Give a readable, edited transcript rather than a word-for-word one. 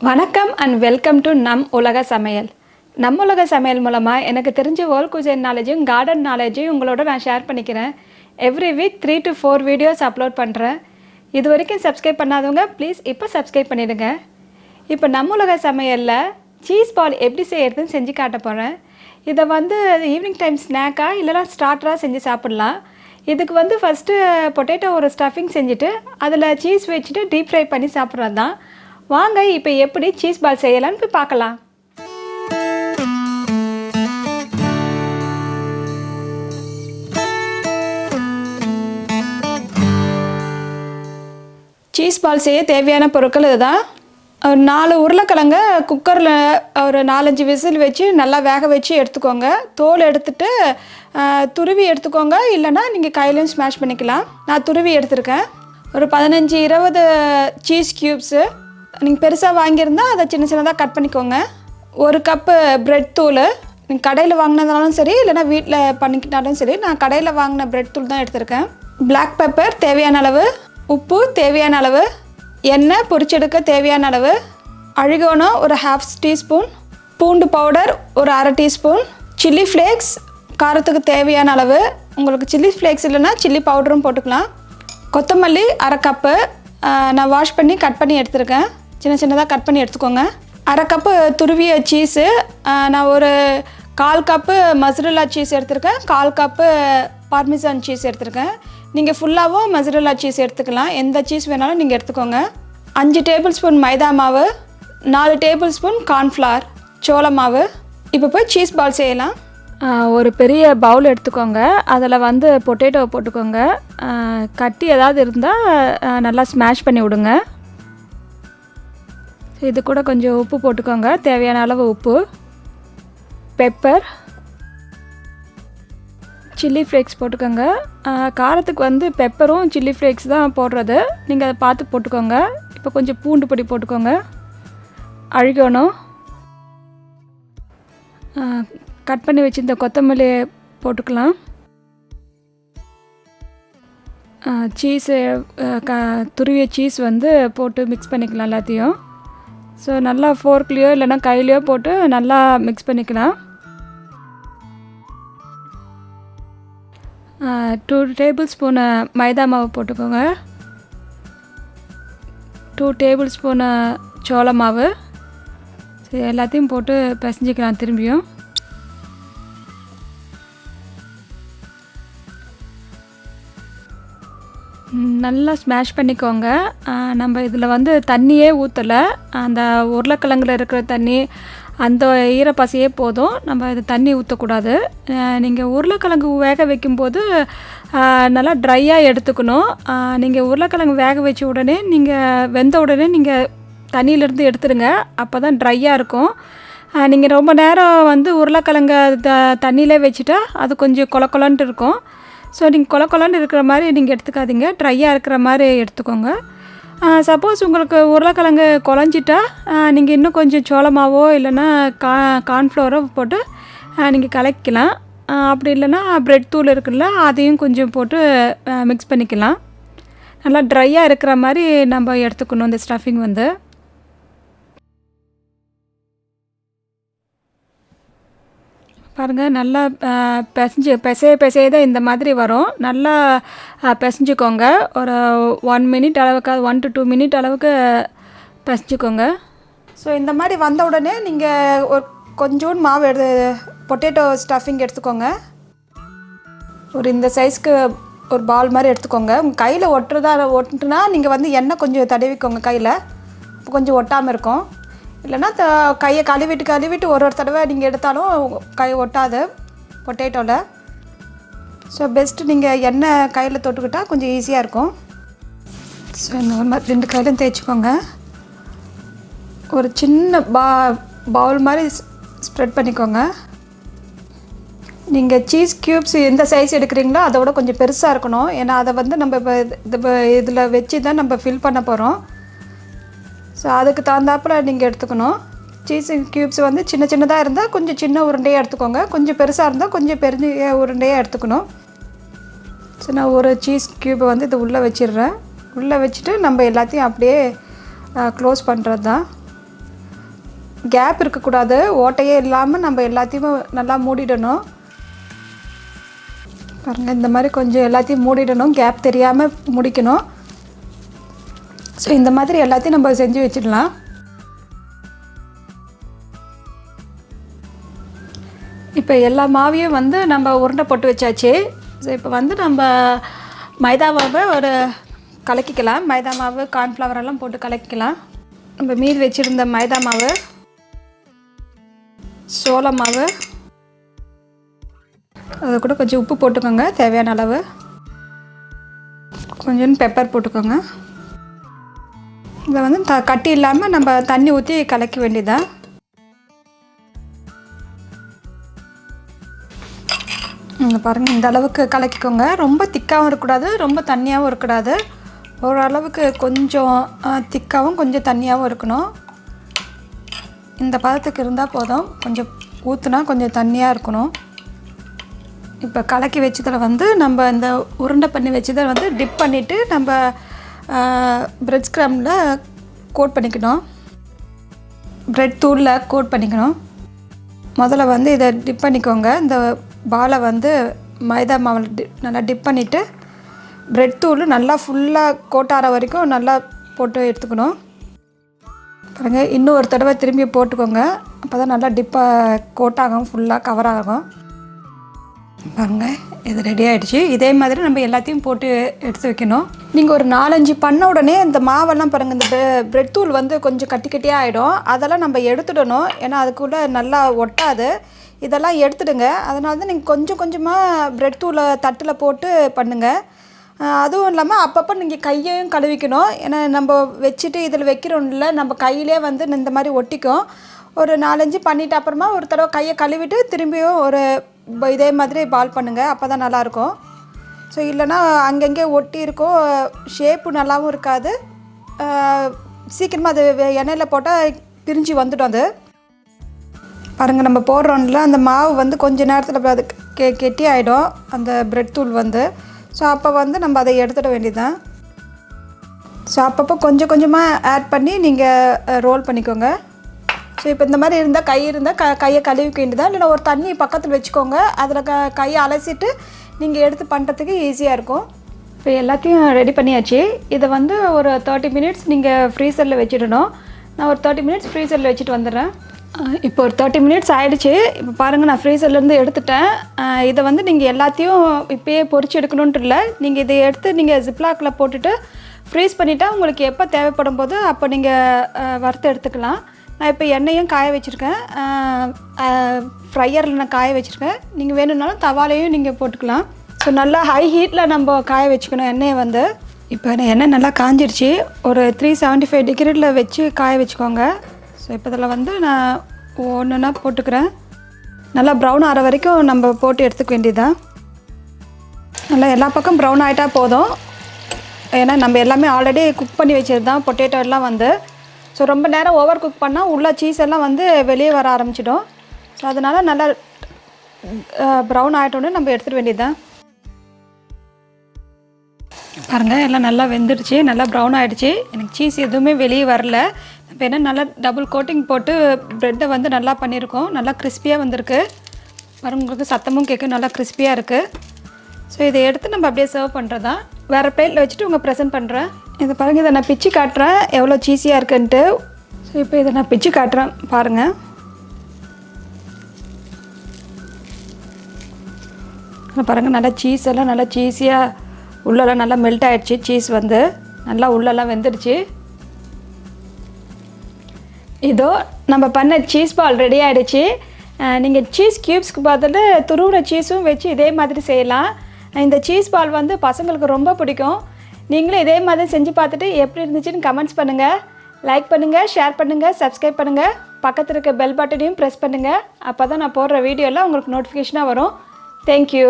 வணக்கம் and welcome to நம் உலக சமையல். நம் உலக சமையல் மூலமாக எனக்கு தெரிஞ்ச வேர்ல்ட் குசைன் நாலேஜும் கார்டன் நாலேஜையும் உங்களோட நான் ஷேர் பண்ணிக்கிறேன். Every week 3 to 4 videos upload பண்ணுறேன். இது வரைக்கும் சப்ஸ்கிரைப் பண்ணாதவங்க ப்ளீஸ் இப்போ சப்ஸ்கிரைப் பண்ணிவிடுங்க. இப்போ நம் உலக சமையலில் சீஸ் பால் எப்படி செய்கிறதுன்னு செஞ்சு காட்ட போகிறேன். இதை ஈவினிங் டைம் ஸ்நாக்காக இல்லைனா ஸ்டார்டராக செஞ்சு சாப்பிட்லாம். இதுக்கு ஃபஸ்ட்டு பொட்டேட்டோ ஒரு ஸ்டஃபிங் செஞ்சுட்டு அதில் சீஸ் வச்சுட்டு டீப் ஃப்ரை பண்ணி சாப்பிட்றது தான். வாங்க இப்போ எப்படி சீஸ் பால் செய்யலான்னு போய் பார்க்கலாம். சீஸ் பால் செய்ய தேவையான பொருட்கள் இதுதான். ஒரு 4 உருளைக்கிழங்க குக்கரில் ஒரு 4-5 விசில் வச்சு நல்லா வேக வச்சு எடுத்துக்கோங்க. தோல் எடுத்துகிட்டு துருவி எடுத்துக்கோங்க, இல்லைனா நீங்கள் கையிலையும் ஸ்மாஷ் பண்ணிக்கலாம். நான் துருவி எடுத்துருக்கேன். ஒரு 15-20 சீஸ் க்யூப்ஸு நீங்கள் பெருசாக வாங்கியிருந்தால் அதை சின்ன சின்னதாக கட் பண்ணிக்கோங்க. 1 கப்பு ப்ரெட் தூள், நீங்கள் கடையில் வாங்கினதாலும் சரி இல்லைனா வீட்டில் பண்ணிக்கிட்டாலும் சரி. நான் கடையில் வாங்கின ப்ரெட் தூள் தான் எடுத்திருக்கேன். பிளாக் பெப்பர் தேவையான அளவு, உப்பு தேவையான அளவு, எண்ணெய் பொரிச்செடுக்க தேவையான அளவு, oregano ஒரு 1/2 டீஸ்பூன், பூண்டு பவுடர் ஒரு 1/2 டீஸ்பூன், சில்லி ஃப்ளேக்ஸ் காரத்துக்கு தேவையான அளவு. உங்களுக்கு சில்லி ஃப்ளேக்ஸ் இல்லைன்னா சில்லி பவுடரும் போட்டுக்கலாம். கொத்தமல்லி 1/2 கப்பு நான் வாஷ் பண்ணி கட் பண்ணி எடுத்துருக்கேன். சின்ன சின்னதாக கட் பண்ணி எடுத்துக்கோங்க. 1/2 கப்பு துருவிய சீஸு, நான் ஒரு 1/4 கப்பு மொசரெல்லா சீஸ் எடுத்துருக்கேன். 1/4 கப்பு பார்மிசான் சீஸ் எடுத்துருக்கேன். நீங்கள் ஃபுல்லாகவும் மொசரெல்லா சீஸ் எடுத்துக்கலாம். எந்த சீஸ் வேணாலும் நீங்கள் எடுத்துக்கோங்க. 5 டேபிள் ஸ்பூன் மைதா மாவு, 4 டேபிள் ஸ்பூன் கார்ன்ஃப்ளவர் சோள மாவு. இப்போ போய் சீஸ் பால் செய்யலாம். ஒரு பெரிய பவுல் எடுத்துக்கோங்க. அதில் பொட்டேட்டோ போட்டுக்கோங்க. கட்டி ஏதாவது இருந்தால் நல்லா ஸ்மாஷ் பண்ணி விடுங்க. இது கூட கொஞ்சம் உப்பு போட்டுக்கோங்க, தேவையான அளவு உப்பு, பெப்பர், சில்லி ஃப்ளேக்ஸ் போட்டுக்கோங்க. காரத்துக்கு பெப்பரும் சில்லி ஃப்ளேக்ஸ் தான் போடுறது, நீங்கள் அதை பார்த்து போட்டுக்கோங்க. இப்போ கொஞ்சம் பூண்டு பொடி போட்டுக்கோங்க. oregano, கட் பண்ணி வச்சுருந்த கொத்தமல்லி போட்டுக்கலாம். சீஸு துருவிய சீஸ் போட்டு மிக்ஸ் பண்ணிக்கலாம் எல்லாத்தையும். ஸோ நல்லா ஃபோர்க்லேயோ இல்லைனா கையிலையோ போட்டு நல்லா மிக்ஸ் பண்ணிக்கலாம். 2 டேபிள் ஸ்பூனு மைதா மாவு போட்டுக்கோங்க. 2 டேபிள் ஸ்பூனு சோள மாவு. சரி, எல்லாத்தையும் போட்டு பிசைஞ்சிக்கலாம். திரும்பியும் நல்லா ஸ்மாஷ் பண்ணிக்கோங்க. நம்ம இதில் தண்ணியே ஊற்றலை, அந்த உருளைக்கிழங்குல இருக்கிற தண்ணி அந்த ஈரப்பசையே போதும். நம்ம இது தண்ணி ஊற்றக்கூடாது. நீங்கள் உருளைக்கிழங்கு வேக வைக்கும்போது நல்லா ட்ரையாக எடுத்துக்கணும். நீங்கள் உருளைக்கிழங்கு வேக வச்ச உடனே வெந்த உடனே நீங்கள் தண்ணியிலேருந்து எடுத்துடுங்க. அப்போ தான் ட்ரையாக இருக்கும். நீங்கள் ரொம்ப நேரம் உருளைக்கிழங்க தண்ணியிலே வச்சுட்டா அது கொஞ்சம் கொலன்னு இருக்கும். ஸோ நீங்கள் கொலன்னு இருக்கிற மாதிரி நீங்கள் எடுத்துக்காதீங்க, ட்ரையாக இருக்கிற மாதிரி எடுத்துக்கோங்க. சப்போஸ் உங்களுக்கு உருளைக்கிழங்கு குழஞ்சிட்டா நீங்கள் இன்னும் கொஞ்சம் சோளமாவோ இல்லைன்னா கார்ன்ஃப்ளவரோ போட்டு நீங்கள் கலக்கலாம். அப்படி இல்லைன்னா ப்ரெட் தூள் இருக்குல்ல, அதையும் கொஞ்சம் போட்டு மிக்ஸ் பண்ணிக்கலாம். நல்லா ட்ரையாக இருக்கிற மாதிரி நம்ம எடுத்துக்கணும் இந்த ஸ்டஃபிங். பாருங்கள், நல்லா பிசைய தான் இந்த மாதிரி வரும். நல்லா பிசைஞ்சிக்கோங்க. ஒரு 1 மினிட் அளவுக்கு, 1 to 2 மினிட் அளவுக்கு பிசைஞ்சிக்கோங்க. ஸோ இந்த மாதிரி வந்த உடனே நீங்கள் ஒரு கொஞ்சோண்டு மாவு பொட்டேட்டோ ஸ்டஃபிங் எடுத்துக்கோங்க. ஒரு இந்த சைஸ்க்கு ஒரு பால் மாதிரி எடுத்துக்கோங்க. உங்கள் கையில் ஒட்டுனா நீங்கள் எண்ணெய் கொஞ்சம் தடவிக்கோங்க கையில், கொஞ்சம் ஒட்டாமல் இருக்கும். இல்லைன்னா கையை கழுவிட்டு ஒரு தடவை நீங்கள் எடுத்தாலும் கை ஒட்டாது பொட்டேட்டோவில். ஸோ பெஸ்ட்டு நீங்கள் எண்ணெய் கையில் தொட்டுக்கிட்டால் கொஞ்சம் ஈஸியாக இருக்கும். ஸோ இந்த மாதிரி 2 கையிலும் தேய்ச்சிக்கோங்க. ஒரு சின்ன பவுல் மாதிரி ஸ்ப்ரெட் பண்ணிக்கோங்க. நீங்கள் சீஸ் க்யூப்ஸ் எந்த சைஸ் எடுக்கிறீங்களோ அதை விட கொஞ்சம் பெருசாக இருக்கணும். ஏன்னா அதை நம்ம இப்போ இதில் வச்சு தான் நம்ம ஃபில் பண்ண போகிறோம். ஸோ அதுக்கு தகுந்தாப்பில் நீங்கள் எடுத்துக்கணும். சீஸ் க்யூப்ஸ் சின்ன சின்னதாக இருந்தால் கொஞ்சம் சின்ன உருண்டையாக எடுத்துக்கோங்க, கொஞ்சம் பெருசாக இருந்தால் கொஞ்சம் பெரிய உருண்டையாக எடுத்துக்கணும். ஸோ நான் ஒரு சீஸ் க்யூப்பை இது உள்ளே வச்சிடுறேன். உள்ளே வச்சுட்டு நம்ம எல்லாத்தையும் அப்படியே க்ளோஸ் பண்ணுறது தான். கேப் இருக்கக்கூடாது, ஓட்டையே இல்லாமல் நம்ம எல்லாத்தையும் நல்லா மூடிடணும். பாருங்கள், இந்த மாதிரி கொஞ்சம் எல்லாத்தையும் மூடிடணும், கேப் தெரியாமல் முடிக்கணும். ஸோ இந்த மாதிரி எல்லாத்தையும் நம்ம செஞ்சு வச்சிடலாம். இப்போ எல்லா மாவையும் வந்து நம்ம உருண்டை போட்டு வச்சாச்சு. ஸோ இப்போ வந்து நம்ம மைதா மாவை ஒரு கலக்கிக்கலாம். மைதா மாவு, கார்ன்ஃப்ளவர் எல்லாம் போட்டு கலக்கிக்கலாம். நம்ம மீதி வச்சுருந்த மைதா மாவு, சோள மாவு, அது கூட கொஞ்சம் உப்பு போட்டுக்கோங்க தேவையான அளவு, கொஞ்சம் பெப்பர் போட்டுக்கோங்க. இதை வந்து கட்டி இல்லாமல் நம்ம தண்ணி ஊற்றி கலக்க வேண்டியதான். பாருங்கள், இந்த அளவுக்கு கலக்கிக்கோங்க. ரொம்ப திக்காகவும் இருக்கக்கூடாது, ரொம்ப தண்ணியாகவும் இருக்கக்கூடாது. ஓரளவுக்கு கொஞ்சம் திக்காகவும் கொஞ்சம் தண்ணியாகவும் இருக்கணும். இந்த பதத்துக்கு இருந்தால் போதும். கொஞ்சம் ஊற்றுனா கொஞ்சம் தண்ணியாக இருக்கணும். இப்போ கலக்கி வச்சதில் வந்து நம்ம இந்த உருண்டை பண்ணி வச்சதை வந்து டிப் பண்ணிவிட்டு நம்ம பிரெட் ஸ்க்ரம்பில் கோட் பண்ணிக்கணும், பிரெட் தூளில் கோட் பண்ணிக்கணும். முதல்ல வந்து இதை டிப் பண்ணிக்கோங்க. இந்த பாலை வந்து மைதா மாவில் நல்லா டிப் பண்ணிவிட்டு பிரெட் தூள் நல்லா ஃபுல்லாக கோட்டார வரைக்கும் நல்லா போட்டு எடுத்துக்கணும். பாருங்கள், இன்னும் ஒரு தடவை திரும்பி போட்டுக்கோங்க. அப்போ தான் நல்லா டிப்பாக கோட்டாகும், ஃபுல்லாக கவர் ஆகும். பாருங்கள், இது ரெடி ஆகிடுச்சு. இதே மாதிரி நம்ம எல்லாத்தையும் போட்டு எடுத்து வைக்கணும். நீங்கள் ஒரு 4-5 பண்ண உடனே இந்த மாவெல்லாம் பாருங்கள், இந்த பிரெட் தூள் வந்து கொஞ்சம் கட்டி கட்டியாக ஆகிடும். அதெல்லாம் நம்ம எடுத்துடணும், ஏன்னா அதுக்குள்ளே நல்லா ஒட்டாது. இதெல்லாம் எடுத்துடுங்க. அதனால தான் நீங்கள் கொஞ்சம் கொஞ்சமாக பிரெட் தூளை தட்டில் போட்டு பண்ணுங்கள். அதுவும் இல்லாமல் அப்பப்போ நீங்கள் கையையும் கழுவிக்கணும். ஏன்னா நம்ம வச்சுட்டு இதில் வைக்கிறோம்ல, நம்ம கையிலே வந்து இந்த மாதிரி ஒட்டிக்கும். ஒரு 4-5 பண்ணிவிட்டு அப்புறமா ஒரு தடவை கையை கழுவிட்டு திரும்பியும் ஒரு இதே மாதிரி பால் பண்ணுங்கள். அப்போ தான் நல்லாயிருக்கும். ஸோ இல்லைனா அங்கங்கே ஒட்டி இருக்கும், ஷேப்பு நல்லாவும் இருக்காது. சீக்கிரமாக அது எண்ணெயில் போட்டால் பிரிஞ்சு வந்துடும். அது பாருங்கள், நம்ம போடுறோம்ல, அந்த மாவு வந்து கொஞ்சம் நேரத்தில் அது கெட்டி ஆகிடும், அந்த பிரெட் தூள் வந்து. ஸோ அப்போ வந்து நம்ம அதை எடுத்துட வேண்டியதுதான். ஸோ அப்பப்போ கொஞ்சம் கொஞ்சமாக ஆட் பண்ணி நீங்கள் ரோல் பண்ணிக்கோங்க. ஸோ இப்போ இந்த மாதிரி இருந்தால் கை இருந்தால் கையை கழுவிக்க வேண்டியதான். இல்லைனா ஒரு தண்ணி பக்கத்தில் வச்சுக்கோங்க, அதில் கையை அலசிட்டு நீங்கள் எடுத்து பண்ணுறதுக்கு ஈஸியாக இருக்கும். இப்போ எல்லாத்தையும் ரெடி பண்ணியாச்சு. இதை வந்து ஒரு 30 மினிட்ஸ் நீங்கள் ஃப்ரீசரில் வச்சுடணும். நான் ஒரு 30 மினிட்ஸ் ஃப்ரீசரில் வச்சுட்டு வந்துடுறேன். இப்போ ஒரு 30 மினிட்ஸ் ஆகிடுச்சு. இப்போ பாருங்கள், நான் ஃப்ரீசர்லேருந்து எடுத்துட்டேன். இதை வந்து நீங்கள் எல்லாத்தையும் இப்போயே பொரிச்சு எடுக்கணுன்ட்டு இல்லை. நீங்கள் இதை எடுத்து நீங்கள் ஜிப்லாக்கில் போட்டுட்டு ஃப்ரீஸ் பண்ணிவிட்டா உங்களுக்கு எப்போ தேவைப்படும் போது அப்போ நீங்கள் வறுத்து எடுத்துக்கலாம். நான் இப்போ எண்ணெயும் காய வச்சுருக்கேன், ஃப்ரையரில் நான் காய வச்சுருக்கேன். நீங்கள் வேணும்னாலும் தவாலையும் நீங்கள் போட்டுக்கலாம். ஸோ நல்லா ஹை ஹீட்டில் நம்ம காய வச்சுக்கணும் எண்ணெயை வந்து. இப்போ எண்ணெய் நல்லா காஞ்சிடுச்சு. ஒரு 375 டிகிரியில் வச்சு காய வச்சுக்கோங்க. ஸோ இப்போ இதில் வந்து நான் ஒன்றுனா போட்டுக்கிறேன். நல்லா ப்ரௌன் ஆகிற வரைக்கும் நம்ம போட்டு எடுத்துக்க வேண்டியதான். நல்லா எல்லா பக்கம் ப்ரௌன் ஆகிட்டா போதும். ஏன்னா நம்ம எல்லாமே ஆல்ரெடி குக் பண்ணி வச்சுருந்தோம் பொட்டேட்டோ எல்லாம் வந்து. ஸோ ரொம்ப நேரம் ஓவர் குக் பண்ணால் உள்ள சீஸ் எல்லாம் வந்து வெளியே வர ஆரம்பிச்சிடும். ஸோ அதனால் நல்லா ப்ரௌன் ஆகிட்டோன்னு நம்ம எடுத்துட வேண்டியதுதான். பாருங்கள், எல்லாம் நல்லா வெந்துடுச்சு, நல்லா ப்ரௌன் ஆகிடுச்சு. எனக்கு சீஸ் எதுவுமே வெளியே வரல. இப்போ என்ன நல்லா டபுள் கோட்டிங் போட்டு ப்ரெட்டை வந்து நல்லா பண்ணியிருக்கோம். நல்லா கிறிஸ்பியாக வந்திருக்கு. பாருங்கள், உங்களுக்கு சத்தமும் கேட்கும், நல்லா கிறிஸ்பியாக இருக்குது. ஸோ இதை எடுத்து நம்ம அப்படியே சர்வ் பண்ணுறதா. வேறு பிளேட்டில் வச்சுட்டு உங்கள் ப்ரெசென்ட் பண்ணுறேன். இதை பாருங்கள், இதை நான் பிச்சு காட்டுறேன் எவ்வளோ சீஸியாக இருக்குன்ட்டு. ஸோ இப்போ இதை நான் பிச்சு காட்டுறேன் பாருங்கள். பாருங்கள், நல்லா சீஸ் எல்லாம் நல்லா சீஸியாக உள்ளெல்லாம் நல்லா மெல்ட் ஆகிடுச்சு. சீஸ் வந்து நல்லா உள்ளெல்லாம் வெந்துடுச்சு. இதோ நம்ம பண்ண சீஸ் பால் ரெடி ஆகிடுச்சு. நீங்கள் சீஸ் க்யூப்ஸ்க்கு பதில் துருவின சீஸும் வச்சு இதே மாதிரி செய்யலாம். இந்த சீஸ் பால் வந்து பசங்களுக்கு ரொம்ப பிடிக்கும். நீங்களும் இதே மாதிரி செஞ்சு பார்த்துட்டு எப்படி இருந்துச்சுன்னு கமெண்ட்ஸ் பண்ணுங்கள். லைக் பண்ணுங்கள், ஷேர் பண்ணுங்கள், சப்ஸ்கிரைப் பண்ணுங்கள். பக்கத்தில் இருக்க பெல் பட்டனையும் ப்ரெஸ் பண்ணுங்கள். அப்போ தான் நான் போடுற வீடியோலாம் உங்களுக்கு நோட்டிஃபிகேஷனாக வரும். தேங்க்யூ.